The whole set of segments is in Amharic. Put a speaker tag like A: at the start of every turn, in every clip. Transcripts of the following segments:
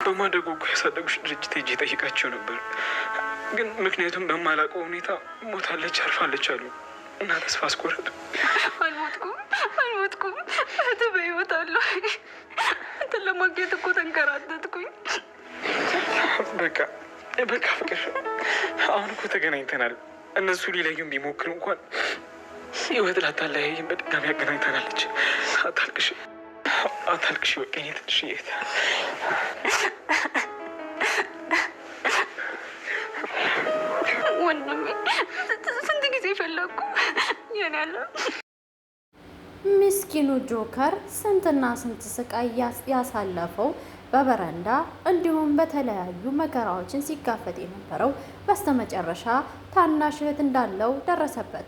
A: በማደጎ እኮ ያሳደጉሽ ድርጅት ሄጄ ጠይቃቸው ነበር፣ ግን ምክንያቱም በማላውቀው ሁኔታ ሞታለች አርፋለች አሉ እና ተስፋ አስቆረጡ።
B: አልሞትኩም እህት በህይወት አለሁ። እንትን ለማግኘት እኮ ተንከራተትኩኝ።
A: በቃ ፍቅር፣ አሁን እኮ ተገናኝተናል። እነሱ ሊለዩም ቢሞክሩ እንኳን ህይወት ላታለያየን በድጋሚ ያገናኝተናለች። አታልቅሽ በቃ ትንሽ እህት።
B: ወንድሜ ስንት ጊዜ ፈለግኩ የኔ ያለ
C: ምስኪኑ ጆከር ስንትና ስንት ስቃይ ያሳለፈው በበረንዳ እንዲሁም በተለያዩ መከራዎችን ሲጋፈጥ የነበረው በስተመጨረሻ ታናሽ እህት እንዳለው ደረሰበት።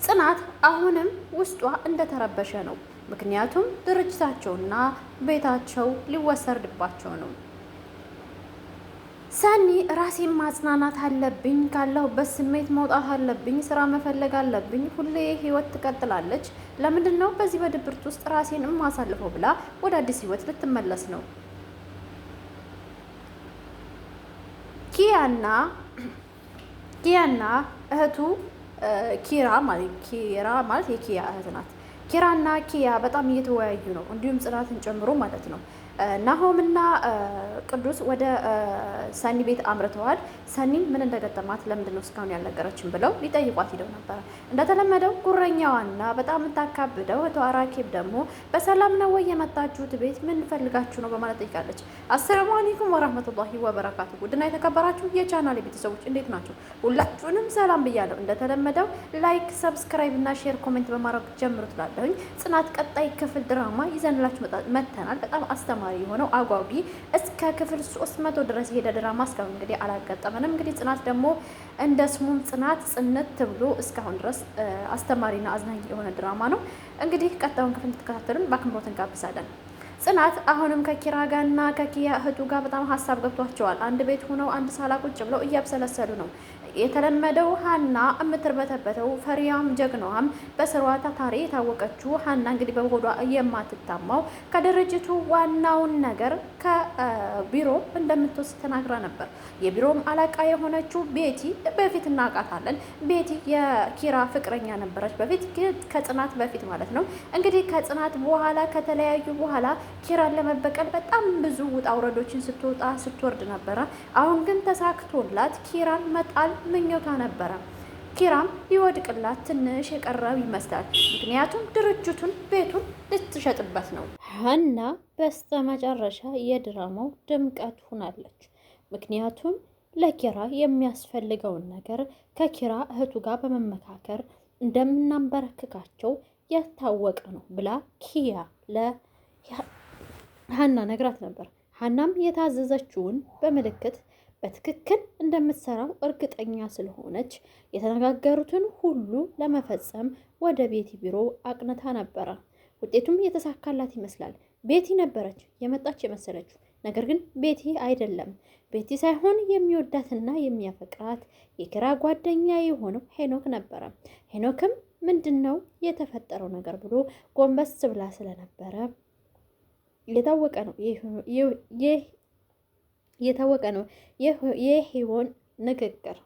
C: ጽናት አሁንም ውስጧ እንደተረበሸ ነው። ምክንያቱም ድርጅታቸውና ቤታቸው ሊወሰድባቸው ነው። ሰኒ ራሴን ማጽናናት አለብኝ፣ ካለሁበት ስሜት መውጣት አለብኝ፣ ስራ መፈለግ አለብኝ፣ ሁሌ ህይወት ትቀጥላለች፣ ለምንድን ነው በዚህ በድብርት ውስጥ ራሴን ማሳልፈው ብላ ወደ አዲስ ህይወት ልትመለስ ነው። ኪያና እህቱ ኪራ ማለት የኪያ እህት ናት። ኪራና ኪያ በጣም እየተወያዩ ነው፣ እንዲሁም ጽናትን ጨምሮ ማለት ነው። ናሆምና ቅዱስ ወደ ሰኒ ቤት አምርተዋል። ሰኒን ምን እንደገጠማት ለምንድን ነው እስካሁን ያልነገረችን ብለው ሊጠይቋት ሂደው ነበረ። እንደተለመደው ጉረኛዋና በጣም የምታካብደው እህቷ ራኬብ ደግሞ በሰላም ነው ወይ የመጣችሁት? ቤት ምን ፈልጋችሁ ነው በማለት ጠይቃለች። አሰላሙ አለይኩም ወራህመቱላሂ ወበረካቱ። ውድና የተከበራችሁ የቻናል ቤተሰቦች እንዴት ናቸው? ሁላችሁንም ሰላም ብያለሁ። እንደተለመደው ላይክ፣ ሰብስክራይብ እና ሼር ኮሜንት በማድረግ ጀምሩ ትላለሁኝ። ጽናት ቀጣይ ክፍል ድራማ ይዘንላችሁ መተናል። በጣም አስተማሪ የሆነው አጓጊ እስከ ክፍል 300 ድረስ የሄደ ድራማ እስካሁን እንግዲህ አላጋጠመንም። እንግዲህ ጽናት ደግሞ እንደ ስሙም ጽናት ጽንት ብሎ እስካሁን ድረስ አስተማሪና አዝናኝ የሆነ ድራማ ነው። እንግዲህ ቀጣዩን ክፍል እንድትከታተሉን በአክብሮት እንጋብዛለን። ጽናት አሁንም ከኪራ ጋርና ከኪያ እህቱ ጋር በጣም ሀሳብ ገብቷቸዋል። አንድ ቤት ሆነው አንድ ሳላ ቁጭ ብለው እያብሰለሰሉ ነው። የተለመደው ሀና የምትርበተበተው ፈሪያም ጀግናዋም በስሯ ታታሪ የታወቀችው ሀና እንግዲህ በሆዷ የማትታማው ከድርጅቱ ዋናውን ነገር ከቢሮ እንደምትወስድ ተናግራ ነበር። የቢሮም አለቃ የሆነችው ቤቲ በፊት እናውቃታለን። ቤቲ የኪራ ፍቅረኛ ነበረች በፊት ከጽናት በፊት ማለት ነው። እንግዲህ ከጽናት በኋላ ከተለያዩ በኋላ ኪራን ለመበቀል በጣም ብዙ ውጣ ውረዶችን ስትወጣ ስትወርድ ነበረ። አሁን ግን ተሳክቶላት ኪራን መጣል ምኞቷ ነበረ። ኪራም ሊወድቅላት ትንሽ የቀረብ ይመስላል። ምክንያቱም ድርጅቱን ቤቱን ልትሸጥበት ነው። ሀና በስተመጨረሻ የድራማው ድምቀት ሆናለች። ምክንያቱም ለኪራ የሚያስፈልገውን ነገር ከኪራ እህቱ ጋር በመመካከር እንደምናንበረክካቸው የታወቀ ነው ብላ ኪያ ለሀና ነግራት ነበር። ሀናም የታዘዘችውን በምልክት በትክክል እንደምትሰራው እርግጠኛ ስለሆነች የተነጋገሩትን ሁሉ ለመፈጸም ወደ ቤቲ ቢሮ አቅንታ ነበረ። ውጤቱም የተሳካላት ይመስላል። ቤቲ ነበረች የመጣች የመሰለችው፣ ነገር ግን ቤቲ አይደለም። ቤቲ ሳይሆን የሚወዳትና የሚያፈቅራት የኪራ ጓደኛ የሆነው ሄኖክ ነበረ። ሄኖክም ምንድነው የተፈጠረው ነገር ብሎ ጎንበስ ብላ ስለነበረ የታወቀ ነው የሄዎን ንግግር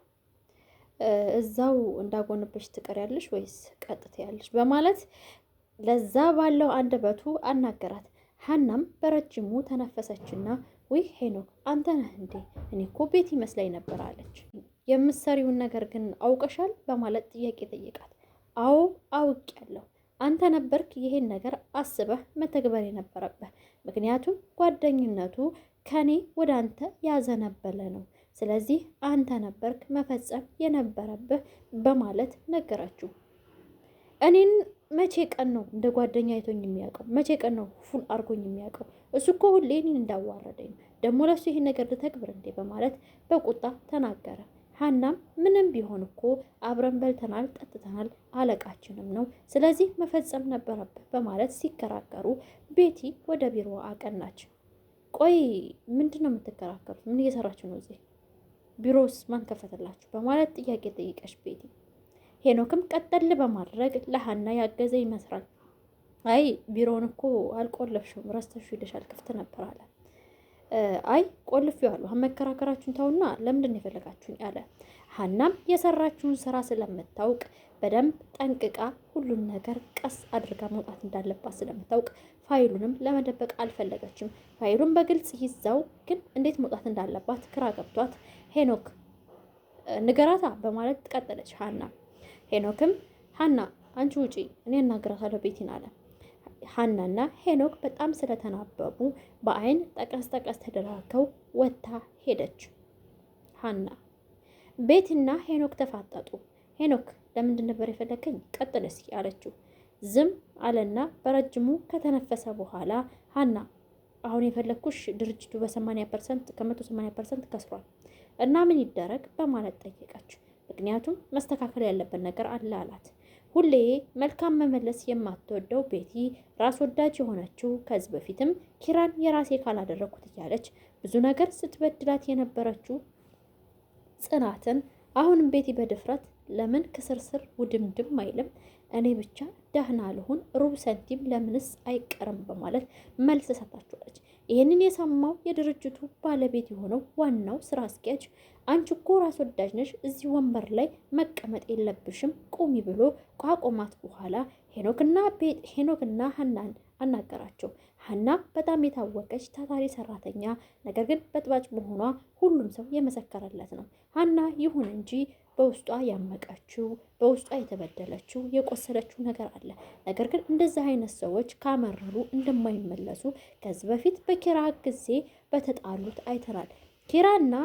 C: እዛው እንዳጎንበሽ ትቀሪያለሽ ወይስ ቀጥታ ያለሽ በማለት ለዛ ባለው አንደበቱ አናገራት። ሀናም በረጅሙ ተነፈሰችና ውይ ሄኖክ አንተ ነህ እንዴ? እኔ እኮ ቤት ይመስላኝ ነበር አለች። የምትሰሪውን ነገር ግን አውቀሻል በማለት ጥያቄ ጠየቃት። አዎ አውቄያለሁ። አንተ ነበርክ ይሄን ነገር አስበህ መተግበር የነበረብህ፣ ምክንያቱም ጓደኝነቱ ከኔ ወደ አንተ ያዘነበለ ነው። ስለዚህ አንተ ነበርክ መፈጸም የነበረብህ በማለት ነገረችው። እኔን መቼ ቀን ነው እንደ ጓደኛ አይቶኝ የሚያውቀው? መቼ ቀን ነው ፉል አርጎኝ የሚያውቀው? እሱ እኮ ሁሌ እኔን እንዳዋረደኝ ነው። ደግሞ ለሱ ይሄን ነገር ልተግብር እንዴ በማለት በቁጣ ተናገረ። ሀናም ምንም ቢሆን እኮ አብረን በልተናል፣ ጠጥተናል፣ አለቃችንም ነው፣ ስለዚህ መፈጸም ነበረብህ በማለት ሲከራከሩ ቤቲ ወደ ቢሮ አቀናች። ቆይ ምንድን ነው የምትከራከሩት? ምን እየሰራችሁ ነው እዚህ? ቢሮስ ማን ከፈተላችሁ? በማለት ጥያቄ ጠይቀሽ ቤቲ። ሄኖክም ቀጠል በማድረግ ለሀና ያገዘ ይመስላል። አይ ቢሮውን እኮ አልቆለፍሽም፣ ረስተሽ ሄደሻል፣ ክፍት ነበር አለ። አይ ቆልፌዋለሁ፣ መከራከራችሁን ተውና ለምንድን ነው የፈለጋችሁኝ አለ። ሀናም የሰራችውን ስራ ስለምታውቅ በደንብ ጠንቅቃ ሁሉን ነገር ቀስ አድርጋ መውጣት እንዳለባት ስለምታውቅ ፋይሉንም ለመደበቅ አልፈለገችም። ፋይሉን በግልጽ ይዛው ግን እንዴት መውጣት እንዳለባት ግራ ገብቷት ሄኖክ ንገራታ በማለት ቀጠለች ሀና። ሄኖክም ሀና አንቺ ውጪ እኔ እናገራታለሁ ቤቲን አለ። ሀናና ሄኖክ በጣም ስለተናበቡ በአይን ጠቀስ ጠቀስ ተደራርገው ወጥታ ሄደች። ሀና ቤቲና ሄኖክ ተፋጠጡ። ሄኖክ ለምንድን ነበር የፈለከኝ? ቀጥል እስኪ አለችው። ዝም አለና በረጅሙ ከተነፈሰ በኋላ ሀና አሁን የፈለግኩሽ ድርጅቱ በ80% ከ180% ከስሯል እና ምን ይደረግ በማለት ጠየቀች። ምክንያቱም መስተካከል ያለበት ነገር አለ አላት። ሁሌ መልካም መመለስ የማትወደው ቤቲ ራስ ወዳጅ የሆነችው ከዚህ በፊትም ኪራን የራሴ ካላደረኩት እያለች ብዙ ነገር ስትበድላት የነበረችው ጽናትን አሁንም ቤቲ በድፍረት ለምን ክስርስር ውድምድም አይልም እኔ ብቻ ደህና ልሁን ሩብ ሰንቲም ለምንስ አይቀርም በማለት መልስ ሰጣችኋለች። ይህንን የሰማው የድርጅቱ ባለቤት የሆነው ዋናው ስራ አስኪያጅ አንቺ እኮ ራስ ወዳጅ ነሽ፣ እዚህ ወንበር ላይ መቀመጥ የለብሽም ቁሚ ብሎ ካቆማት በኋላ ሄኖክና ሀናን አናገራቸው። ሀና በጣም የታወቀች ታታሪ ሰራተኛ፣ ነገር ግን በጥባጭ መሆኗ ሁሉም ሰው የመሰከረለት ነው። ሀና ይሁን እንጂ በውስጧ ያመቀችው በውስጧ የተበደለችው የቆሰለችው ነገር አለ። ነገር ግን እንደዚህ አይነት ሰዎች ካመረሩ እንደማይመለሱ ከዚህ በፊት በኪራ ጊዜ በተጣሉት አይተናል። ኪራና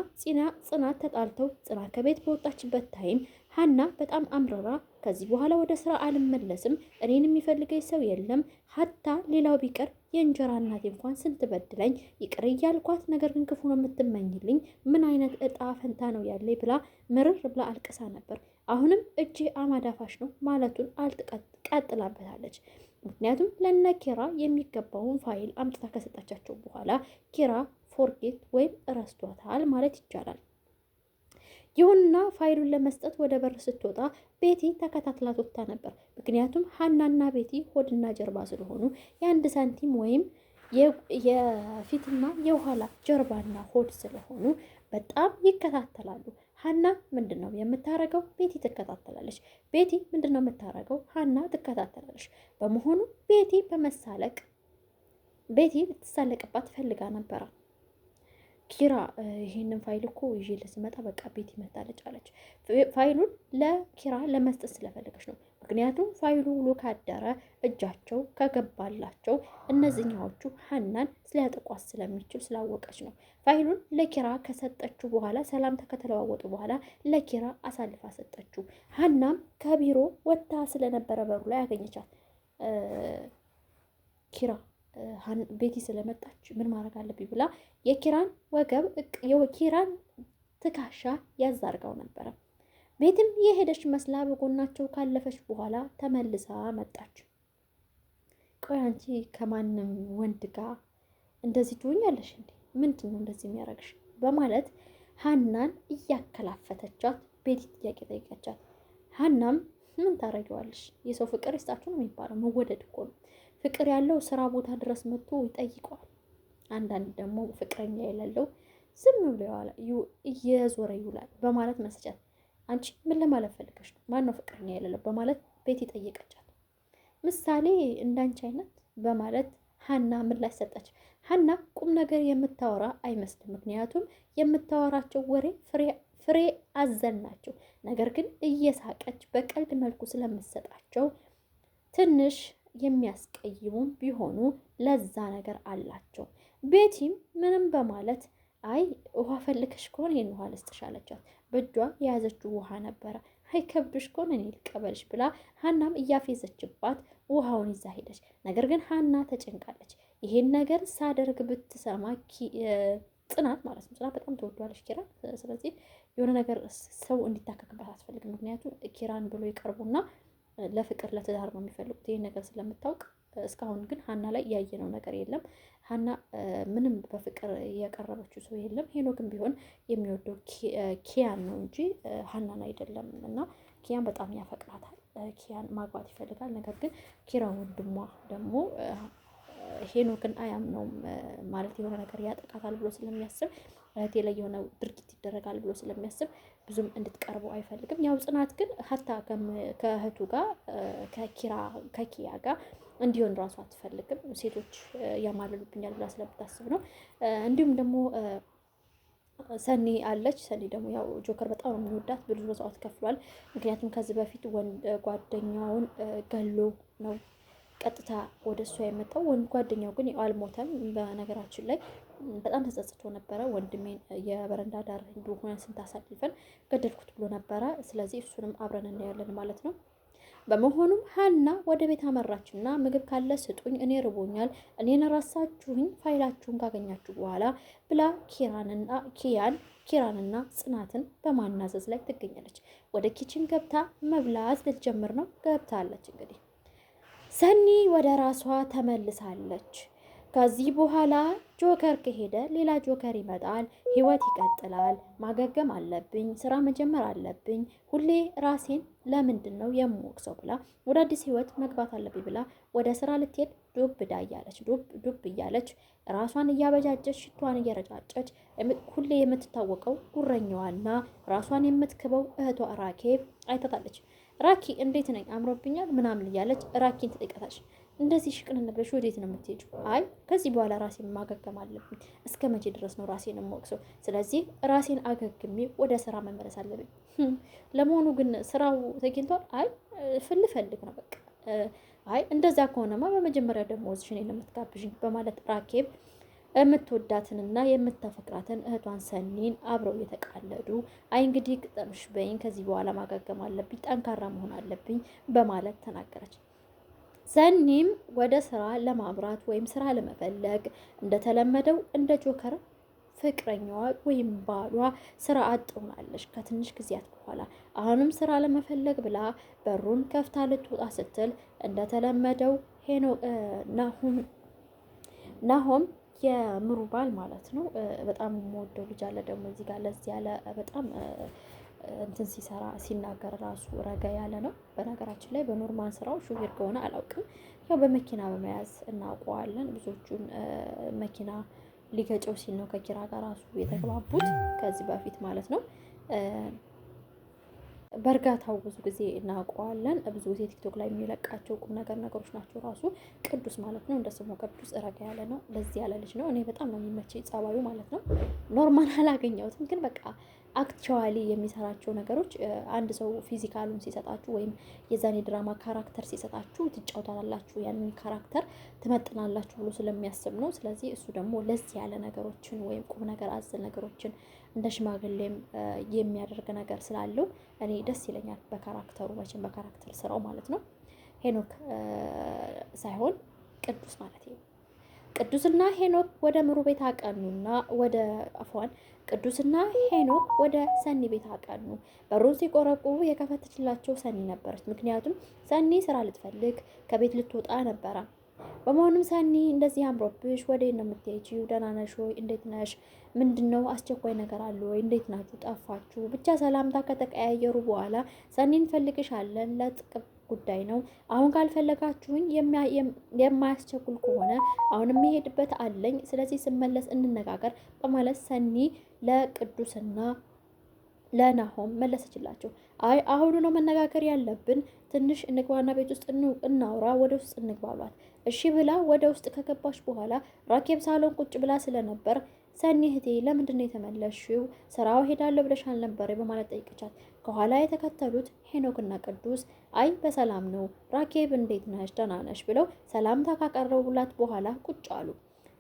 C: ጽናት ተጣልተው ጽናት ከቤት በወጣችበት ታይም ሀና በጣም አምረራ ከዚህ በኋላ ወደ ስራ አልመለስም፣ እኔን የሚፈልገኝ ሰው የለም፣ ሀታ ሌላው ቢቀር የእንጀራ እናቴ እንኳን ስንት በድለኝ ይቅር እያልኳት፣ ነገር ግን ክፉ ነው የምትመኝልኝ፣ ምን አይነት እጣ ፈንታ ነው ያለኝ ብላ ምርር ብላ አልቅሳ ነበር። አሁንም እጄ አማዳፋሽ ነው ማለቱን ቀጥላበታለች። ምክንያቱም ለነ ኪራ የሚገባውን ፋይል አምጥታ ከሰጣቻቸው በኋላ ኪራ ፎርጌት ወይም ረስቷታል ማለት ይቻላል። ይሁንና ፋይሉን ለመስጠት ወደ በር ስትወጣ ቤቲ ተከታትላት ወጥታ ነበር። ምክንያቱም ሀናና ቤቲ ሆድና ጀርባ ስለሆኑ የአንድ ሳንቲም ወይም የፊትና የኋላ ጀርባና ሆድ ስለሆኑ በጣም ይከታተላሉ። ሀና ምንድን ነው የምታረገው? ቤቲ ትከታተላለች። ቤቲ ምንድን ነው የምታረገው? ሀና ትከታተላለች። በመሆኑ ቤቲ ልትሳለቅባት ፈልጋ ነበረ። ኪራ ይሄንን ፋይል እኮ ይዤ ልስመጣ በቃ ቤቲ መታለች አለች። ፋይሉን ለኪራ ለመስጠት ስለፈለገች ነው። ምክንያቱም ፋይሉ ውሎ ካደረ እጃቸው ከገባላቸው እነዚህኛዎቹ ሀናን ሊያጠቋት ስለሚችል ስላወቀች ነው። ፋይሉን ለኪራ ከሰጠችው በኋላ ሰላምታ ከተለዋወጡ በኋላ ለኪራ አሳልፋ ሰጠችው። ሀናም ከቢሮ ወጥታ ስለነበረ በሩ ላይ ያገኘቻት ኪራ ቤቲ ስለመጣች ምን ማድረግ አለብኝ ብላ የኪራን ወገብ የኪራን ትከሻ ያዛርጋው ነበረ። ቤትም የሄደች መስላ በጎናቸው ካለፈች በኋላ ተመልሳ መጣች። ቆይ አንቺ ከማንም ወንድ ጋር እንደዚህ ትሆኛለሽ እንዴ? ምንድን ነው እንደዚህ የሚያደርግሽ? በማለት ሀናን እያከላፈተቻት ቤቲ ጥያቄ ጠይቀቻት። ሀናም ምን ታረጊዋለሽ? የሰው ፍቅር ይስጣችሁ ነው የሚባለው፣ መወደድ እኮ ነው። ፍቅር ያለው ስራ ቦታ ድረስ መጥቶ ይጠይቀዋል። አንዳንድ ደግሞ ፍቅረኛ የሌለው ዝም ብሎ እየዞረ ይውላል በማለት መሰጫት። አንቺ ምን ለማለት ፈልገሽ ነው? ማነው ፍቅረኛ የሌለው በማለት ቤቲ ጠየቀቻት። ምሳሌ እንዳንቺ አይነት በማለት ሀና ምላሽ ሰጠች። ሀና ቁም ነገር የምታወራ አይመስልም። ምክንያቱም የምታወራቸው ወሬ ፍሬ አዘል ናቸው። ነገር ግን እየሳቀች በቀልድ መልኩ ስለምትሰጣቸው ትንሽ የሚያስቀይሙም ቢሆኑ ለዛ ነገር አላቸው። ቤቲም ምንም በማለት አይ ውሃ ፈልገሽ ከሆነ ይህን ውሃ ልስጥሽ አለቻት። በእጇ የያዘችው ውሃ ነበረ። አይ ከብድሽ ከሆነ እኔ ልቀበልሽ ብላ ሀናም እያፌዘችባት ውሃውን ይዛ ሄደች። ነገር ግን ሀና ተጨንቃለች። ይሄን ነገር ሳደርግ ብትሰማ ጽናት ማለት ነው። ጽናት በጣም ተወዷለች ኪራን። ስለዚህ የሆነ ነገር ሰው እንዲታከክባት አትፈልግም። ምክንያቱም ኪራን ብሎ ይቀርቡና ለፍቅር ለትዳር ነው የሚፈልጉት። ይህን ነገር ስለምታውቅ እስካሁን ግን ሀና ላይ ያየነው ነገር የለም። ሀና ምንም በፍቅር የቀረበችው ሰው የለም። ሄኖክም ቢሆን የሚወደው ኪያን ነው እንጂ ሀናን አይደለም። እና ኪያን በጣም ያፈቅራታል። ኪያን ማግባት ይፈልጋል። ነገር ግን ኪራ ወንድሟ ደግሞ ሄኖክን አያምነውም ማለት የሆነ ነገር ያጠቃታል ብሎ ስለሚያስብ እህቴ ላይ የሆነ ድርጊት ይደረጋል ብሎ ስለሚያስብ ብዙም እንድትቀርበው አይፈልግም። ያው ጽናት ግን ሀታ ከእህቱ ጋር ከኪያ ጋር እንዲሆን ራሱ አትፈልግም። ሴቶች ያማልሉብኛል ብላ ስለምታስብ ነው። እንዲሁም ደግሞ ሰኒ አለች። ሰኒ ደግሞ ያው ጆከር በጣም ነው የሚወዳት፣ ብዙ መስዋዕት ከፍሏል። ምክንያቱም ከዚህ በፊት ጓደኛውን ገሎ ነው ቀጥታ ወደ እሷ የመጣው። ጓደኛው ግን አልሞተም። በነገራችን ላይ በጣም ተጸጽቶ ነበረ። ወንድሜን የበረንዳ ዳር ሆነን ስንታሳልፈን ገደልኩት ብሎ ነበረ። ስለዚህ እሱንም አብረን እናያለን ማለት ነው። በመሆኑም ሀና ወደ ቤት አመራችና ምግብ ካለ ስጡኝ፣ እኔ ርቦኛል፣ እኔን ረሳችሁኝ ፋይላችሁን ካገኛችሁ በኋላ ብላ ኪራንና ጽናትን በማናዘዝ ላይ ትገኛለች። ወደ ኪችን ገብታ መብላት ልትጀምር ነው። ገብታለች። እንግዲህ ሰኒ ወደ ራሷ ተመልሳለች። ከዚህ በኋላ ጆከር ከሄደ ሌላ ጆከር ይመጣል። ህይወት ይቀጥላል። ማገገም አለብኝ፣ ስራ መጀመር አለብኝ። ሁሌ ራሴን ለምንድን ነው የምወቅሰው ብላ ወደ አዲስ ህይወት መግባት አለብኝ ብላ ወደ ስራ ልትሄድ ዱብ እያለች ራሷን እያበጃጀች ሽቷን እየረጫጨች ሁሌ የምትታወቀው ጉረኛዋና ራሷን የምትክበው እህቷ ራኬብ አይታታለች። ራኪ እንዴት ነኝ አምሮብኛል ምናምን እያለች ራኪን ትጠይቃታለች። እንደዚህ ሽቅን ብለሽ ወዴት ነው የምትሄጂው? አይ ከዚህ በኋላ ራሴን ማገገም አለብኝ። እስከ መቼ ድረስ ነው ራሴን የምወቅሰው? ስለዚህ ራሴን አገግሜ ወደ ስራ መመለስ አለብኝ። ለመሆኑ ግን ስራው ተገኝቷል? አይ ልፈልግ ነው በቃ። አይ እንደዛ ከሆነማ በመጀመሪያ ደሞዝሽን የምትጋብዥኝ በማለት ራኬብ የምትወዳትንና የምታፈቅራትን እህቷን ሰኒን አብረው እየተቃለዱ አይ እንግዲህ ቅጠምሽ በይኝ፣ ከዚህ በኋላ ማገገም አለብኝ፣ ጠንካራ መሆን አለብኝ በማለት ተናገረች። ሰኒም ወደ ስራ ለማምራት ወይም ስራ ለመፈለግ እንደተለመደው እንደ ጆከር ፍቅረኛዋ ወይም ባሏ ስራ አጥ ሆናለች ከትንሽ ጊዜያት በኋላ። አሁንም ስራ ለመፈለግ ብላ በሩን ከፍታ ልትወጣ ስትል እንደተለመደው ናሆም የምሩ ባል ማለት ነው። በጣም የምወደው ልጅ አለ ደግሞ እዚህ ጋር ለዚህ ያለ በጣም እንትን ሲናገር ራሱ ረጋ ያለ ነው። በነገራችን ላይ በኖርማል ስራው ሹፌር ከሆነ አላውቅም፣ ያው በመኪና በመያዝ እናውቀዋለን። ብዙዎቹን መኪና ሊገጨው ሲል ነው ከኪራ ጋር ራሱ የተግባቡት ከዚህ በፊት ማለት ነው። በእርጋታው ብዙ ጊዜ እናውቀዋለን። ብዙ ጊዜ ቲክቶክ ላይ የሚለቃቸው ቁም ነገሮች ናቸው። ራሱ ቅዱስ ማለት ነው፣ እንደ ስሙ ቅዱስ ረጋ ያለ ነው። ለዚህ ያለ ልጅ ነው። እኔ በጣም ነው የሚመቸኝ ጸባዩ ማለት ነው። ኖርማል አላገኘሁትም፣ ግን በቃ አክቹዋሊ የሚሰራቸው ነገሮች አንድ ሰው ፊዚካሉን ሲሰጣችሁ ወይም የዛኔ ድራማ ካራክተር ሲሰጣችሁ ትጫወታላችሁ፣ ያንን ካራክተር ትመጥናላችሁ ብሎ ስለሚያስብ ነው። ስለዚህ እሱ ደግሞ ለዚህ ያለ ነገሮችን ወይም ቁም ነገር አዘል ነገሮችን እንደ ሽማግሌም የሚያደርግ ነገር ስላለው እኔ ደስ ይለኛል በካራክተሩ፣ መቼም በካራክተር ስራው ማለት ነው። ሄኖክ ሳይሆን ቅዱስ ማለት ነው። ቅዱስና ሄኖክ ወደ ምሩ ቤት አቀኑና ቅዱስና ሄኖክ ወደ ሰኒ ቤት አቀኑ። በሩን ሲቆረቁሩ የከፈተችላቸው ሰኒ ነበረች። ምክንያቱም ሰኒ ስራ ልትፈልግ ከቤት ልትወጣ ነበረ። በመሆኑም ሰኒ እንደዚህ አምሮብሽ ወዴት ነው የምትሄጂው? ደህና ነሽ ወይ? እንዴት ነሽ? ምንድነው? አስቸኳይ ነገር አለ ወይ? እንዴት ናችሁ? ጠፋችሁ? ብቻ ሰላምታ ከተቀያየሩ በኋላ ሰኒ እንፈልግሻለን፣ ለጥቅም ጉዳይ ነው። አሁን ካልፈለጋችሁኝ የማያስቸኩል ከሆነ አሁን የሚሄድበት አለኝ፣ ስለዚህ ስመለስ እንነጋገር በማለት ሰኒ ለቅዱስና ለናሆም መለሰችላቸው። አይ አሁኑ ነው መነጋገር ያለብን፣ ትንሽ እንግባና ቤት ውስጥ እናውራ፣ ወደ ውስጥ እንግባሏት። እሺ ብላ ወደ ውስጥ ከገባች በኋላ ራኬብ ሳሎን ቁጭ ብላ ስለነበር ሰኒ እህቴ ለምንድን ነው የተመለሽው? ስራው ሄዳለሁ ብለሽ አልነበረ በማለት ጠይቀቻት። ከኋላ የተከተሉት ሄኖክና ቅዱስ አይ በሰላም ነው ራኬብ እንዴት ነሽ? ደህና ነሽ? ብለው ሰላምታ ካቀረቡላት በኋላ ቁጭ አሉ።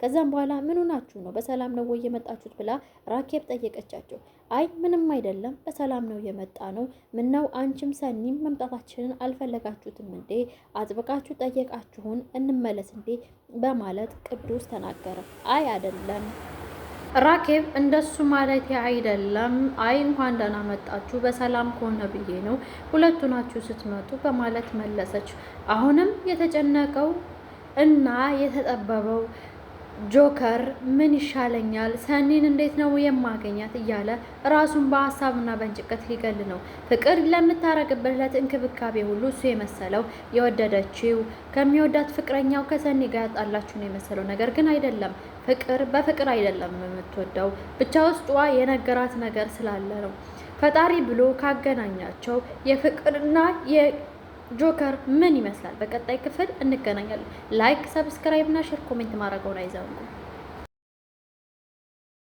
C: ከዛም በኋላ ምን ሆናችሁ ነው? በሰላም ነው ወይ የመጣችሁት? ብላ ራኬብ ጠየቀቻቸው። አይ ምንም አይደለም በሰላም ነው የመጣ ነው። ምነው አንቺም ሰኒም መምጣታችንን አልፈለጋችሁትም እንዴ? አጥብቃችሁ ጠየቃችሁን እንመለስ እንዴ? በማለት ቅዱስ ተናገረ። አይ አይደለም ራኬብ እንደሱ ማለት አይደለም። አይ እንኳን ደህና መጣችሁ በሰላም ከሆነ ብዬ ነው ሁለቱ ናችሁ ስትመጡ በማለት መለሰች። አሁንም የተጨነቀው እና የተጠበበው ጆከር ምን ይሻለኛል፣ ሰኒን እንዴት ነው የማገኛት እያለ ራሱን በሀሳብና በጭንቀት ሊገል ነው። ፍቅር ለምታረግበት እንክብካቤ ሁሉ እሱ የመሰለው የወደደችው ከሚወዳት ፍቅረኛው ከሰኒ ጋር ያጣላችሁ ነው የመሰለው። ነገር ግን አይደለም። ፍቅር በፍቅር አይደለም የምትወደው፣ ብቻ ውስጧ የነገራት ነገር ስላለ ነው። ፈጣሪ ብሎ ካገናኛቸው የፍቅርና ጆከር ምን ይመስላል? በቀጣይ ክፍል እንገናኛለን። ላይክ፣ ሰብስክራይብ እና ሼር ኮሜንት ማድረገውን አይዘንጉ።